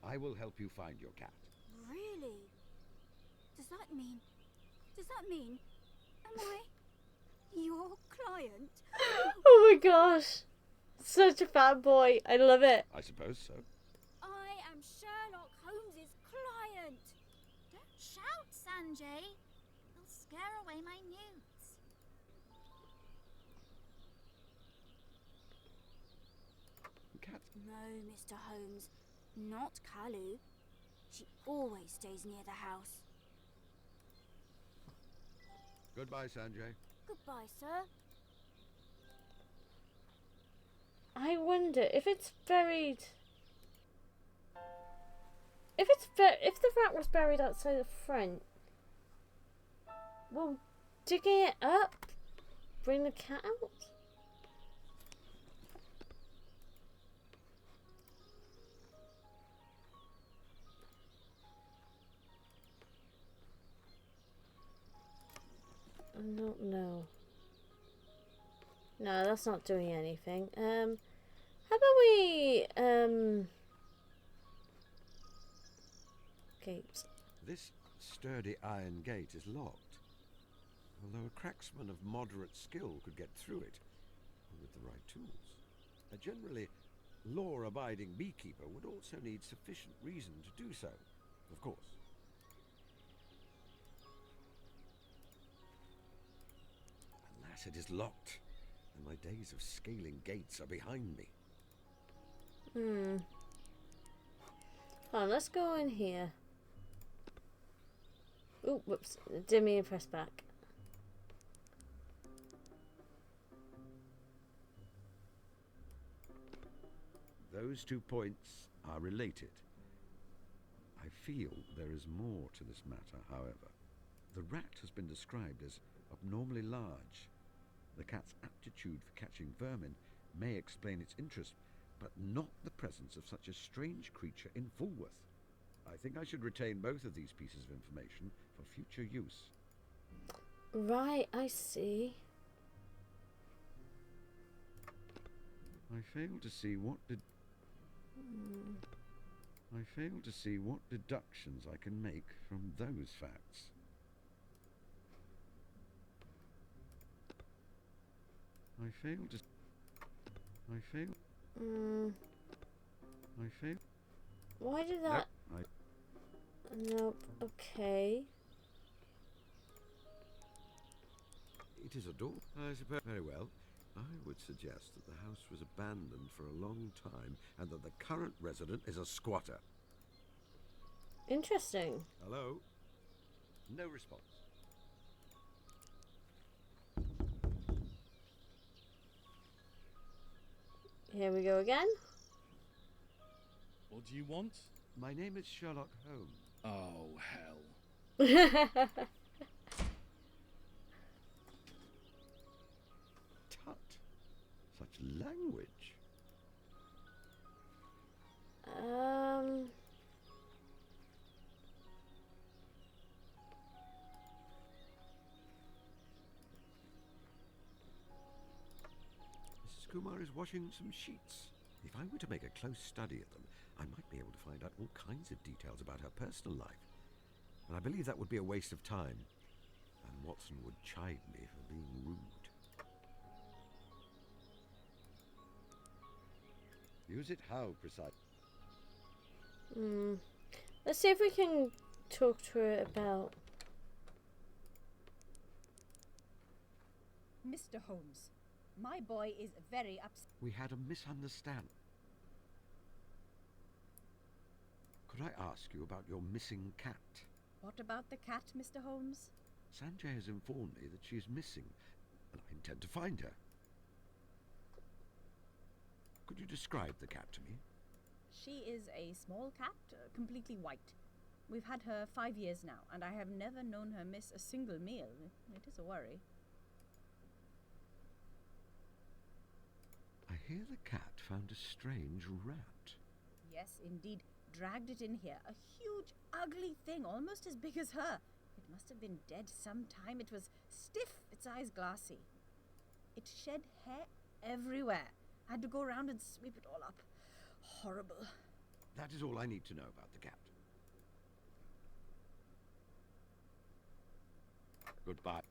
I will help you find your cat. Really? Does that mean, am I your client? Oh my gosh. Such a fanboy. I love it. I suppose so. I am Sherlock Holmes's client. Don't shout, Sanjay. You'll scare away my newts. Cat? No, Mr. Holmes. Not Kalu. She always stays near the house. Goodbye, Sanjay. Goodbye, sir. I wonder if it's buried. If the rat was buried outside the front, will digging it up bring the cat out? I don't know. No, that's not doing anything. How about we, This sturdy iron gate is locked, although a cracksman of moderate skill could get through it with the right tools. A generally law-abiding beekeeper would also need sufficient reason to do so, of course. Alas, it is locked, and my days of scaling gates are behind me. Hold on, let's go in here. Ooh, whoops. Didn't mean to press back. Those 2 points are related. I feel there is more to this matter, however. The rat has been described as abnormally large. The cat's aptitude for catching vermin may explain its interest, but not the presence of such a strange creature in Fulworth. I think I should retain both of these pieces of information for future use. Right, I see. I fail to see what deductions I can make from those facts. Why did that? Nope. Okay. It is a door, I suppose. Very well. I would suggest that the house was abandoned for a long time and that the current resident is a squatter. Interesting. Hello? No response. Here we go again. What do you want? My name is Sherlock Holmes. Oh, hell. Tut. Such language. Mrs. Kumar is washing some sheets. If I were to make a close study of them, I might be able to find out all kinds of details about her personal life. And I believe that would be a waste of time. And Watson would chide me for being rude. Use it how precisely? Let's see if we can talk to her about... Mr. Holmes, my boy is very upset. We had a misunderstanding. Could I ask you about your missing cat? What about the cat, Mr. Holmes? Sanjay has informed me that she is missing, and I intend to find her. Could you describe the cat to me? She is a small cat, completely white. We've had her 5 years now, and I have never known her miss a single meal. It is a worry. I hear the cat found a strange rat. Yes, indeed. Dragged it in here. A huge, ugly thing, almost as big as her. It must have been dead some time. It was stiff, its eyes glassy. It shed hair everywhere. I had to go around and sweep it all up. Horrible. That is all I need to know about the cat. Goodbye.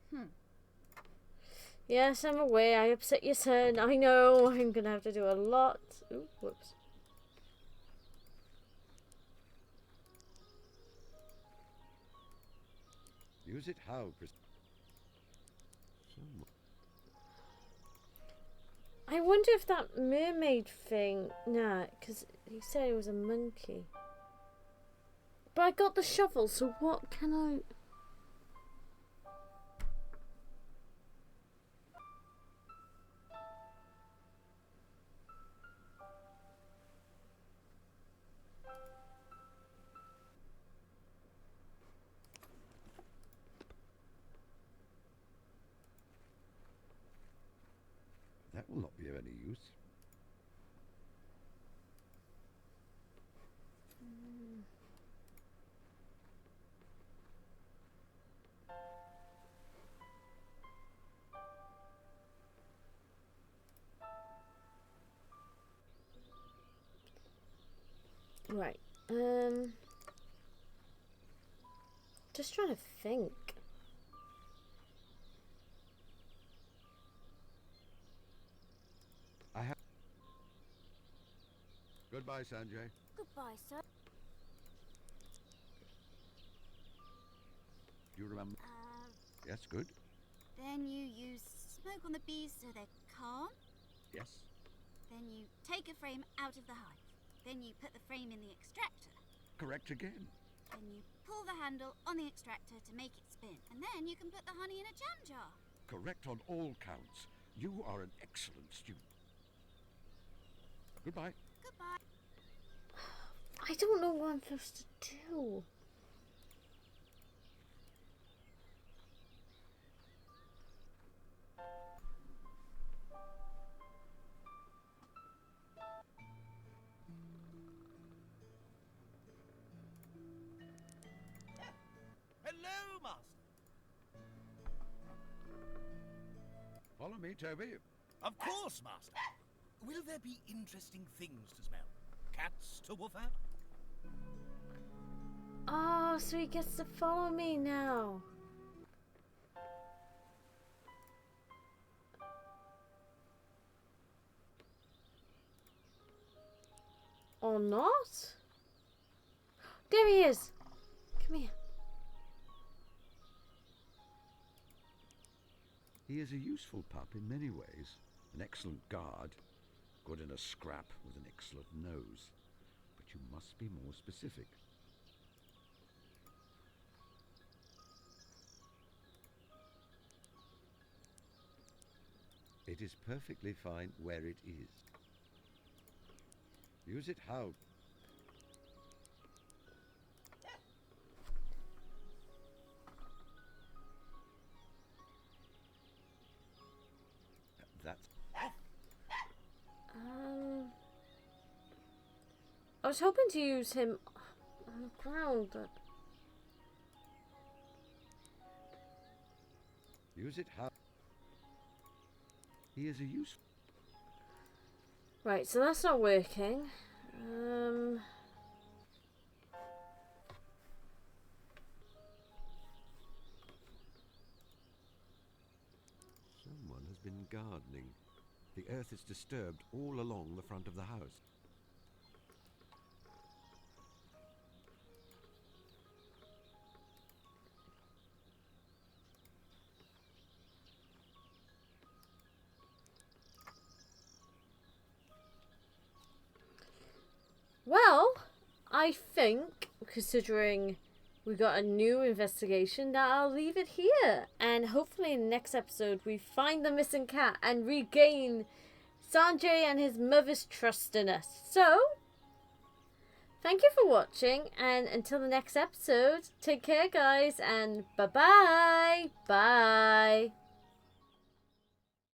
Yes, I'm aware. I upset your son. I know. I'm gonna have to do a lot. Ooh, whoops. Use it how? I wonder if that mermaid thing... Nah, because he said it was a monkey. But I got the shovel, so what can I... That will not be of any use. Right. Just trying to think. I have. Goodbye, Sanjay. Goodbye, sir. Do you remember? Yes, good. Then you use smoke on the bees so they're calm. Yes. Then you take a frame out of the hive. Then you put the frame in the extractor. Correct again. Then you pull the handle on the extractor to make it spin. And then you can put the honey in a jam jar. Correct on all counts. You are an excellent student. Goodbye. Goodbye. I don't know what I'm supposed to do. Hello, Master. Follow me, Toby. Of course, Master. Will there be interesting things to smell? Cats to woof at? Oh, so he gets to follow me now. Or not? There he is. Come here. He is a useful pup in many ways. An excellent guard. Good in a scrap with an excellent nose. But you must be more specific. It is perfectly fine where it is. Use it how? That's... I was hoping to use him on the ground, but... Use it how? He is a useful... Right, so that's not working. Someone has been gardening. The earth is disturbed all along the front of the house. Well, I think, considering we got a new investigation, that I'll leave it here. And hopefully in the next episode we find the missing cat and regain Sanjay and his mother's trust in us. So, thank you for watching, and until the next episode, take care guys, and bye-bye. Bye.